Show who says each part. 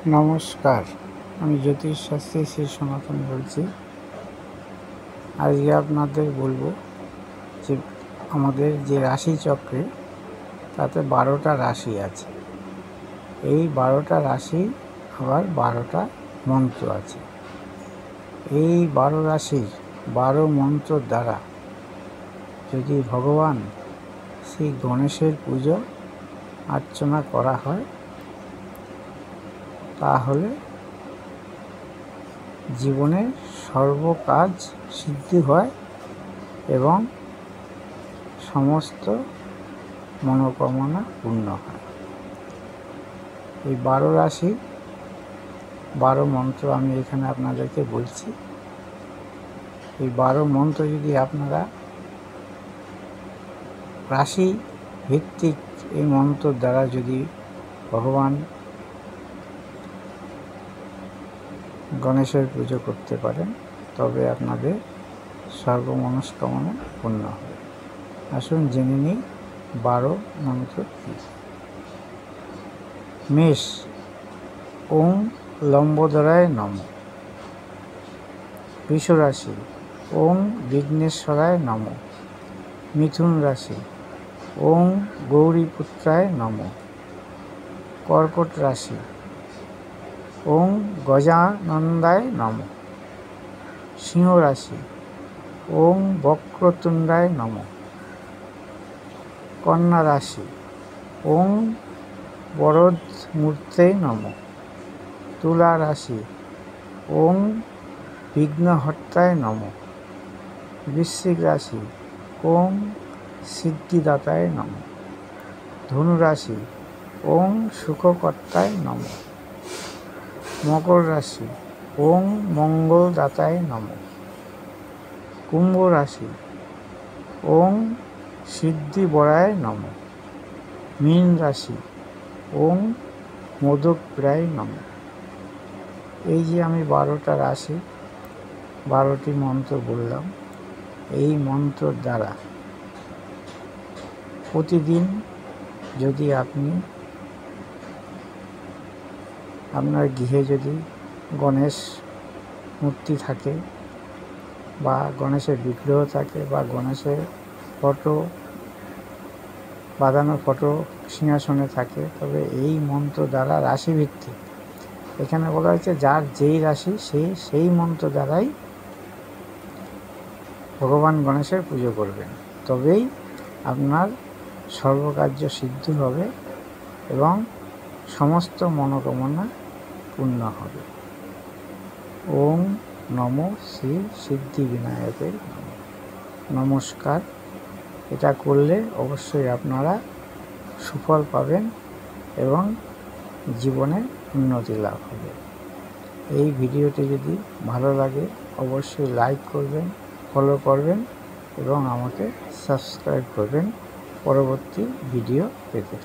Speaker 1: নমস্কার, আমি জ্যোতিষশাস্ত্রী শ্রী সনাতন বলছি। আজকে আপনাদের বলবো যে আমাদের যে রাশিচক্রে তাতে 12টা রাশি আছে। এই 12টা রাশি আবার 12টা মন্ত্র আছে। এই 12 রাশির 12 মন্ত্রর দ্বারা যদি ভগবান শ্রী গণেশের পুজো অর্চনা করা হয় তাহলে জীবনে সর্বকাজ সিদ্ধি হয় এবং সমস্ত মনোকামনা পূর্ণ হয়। এই 12 রাশি 12 মন্ত্র আমি এখানে আপনাদেরকে বলছি। এই 12 মন্ত্র যদি আপনারা রাশি ভিত্তিক এই মন্ত্র দ্বারা যদি ভগবান গণেশের পুজো করতে পারেন তবে আপনাদের সর্বমনস্কামনা পূর্ণ হবে। আসুন জেনে নিই 12 মন্ত্র কি। মেষ, ওং লম্বোদরায় নমঃ। বৃষ রাশি, ওং বিঘ্নেশ্বরায় নমঃ। মিথুন রাশি, ওং গৌরীপুত্রায় নমঃ। কর্কট রাশি, ওং গজানন্দায় নমঃ। সিংহ রাশি, ওং বক্রতুণ্ডায় নমঃ। কন্যা রাশি, ওং বরদমূর্তে নমঃ। তুলা রাশি, ওং বিঘ্নহর্তায় নমঃ। বৃশ্চিক রাশি, ওং সিদ্ধিদাতায় নমঃ। ধনু রাশি, ওং সুখকর্তায় নমঃ। মকর রাশি, ওং মঙ্গলদাতায় নমঃ। কুম্ভ রাশি, ওং সিদ্ধিবরায় নমঃ। মীন রাশি, ওং মোদকপ্রায় নমঃ। এই যে আমি 12টা রাশি 12টি মন্ত্র বললাম, এই মন্ত্রর দ্বারা প্রতিদিন যদি আপনি আপনার গৃহে যদি গণেশ মূর্তি থাকে বা গণেশের বিগ্রহ থাকে বা গণেশের ফটো বাঁধানো ফটো সিংহাসনে থাকে, তবে এই মন্ত্র দ্বারা রাশিভিত্তিক, এখানে বলা হয়েছে যার যেই রাশি সেই মন্ত্র দ্বারাই ভগবান গণেশের পুজো করবেন, তবেই আপনার সর্বকার্য সিদ্ধ হবে এবং সমস্ত মনোকামনা পূর্ণ হবে। ওম নমঃ শ্রী সিদ্ধিবিনায়কের নমস্কার। এটা করলে অবশ্যই আপনারা সুফল পাবেন এবং জীবনে উন্নতি লাভ হবে। এই ভিডিওটি যদি ভালো লাগে অবশ্যই লাইক করবেন, ফলো করবেন এবং আমাকে সাবস্ক্রাইব করবেন পরবর্তী ভিডিও পেতে।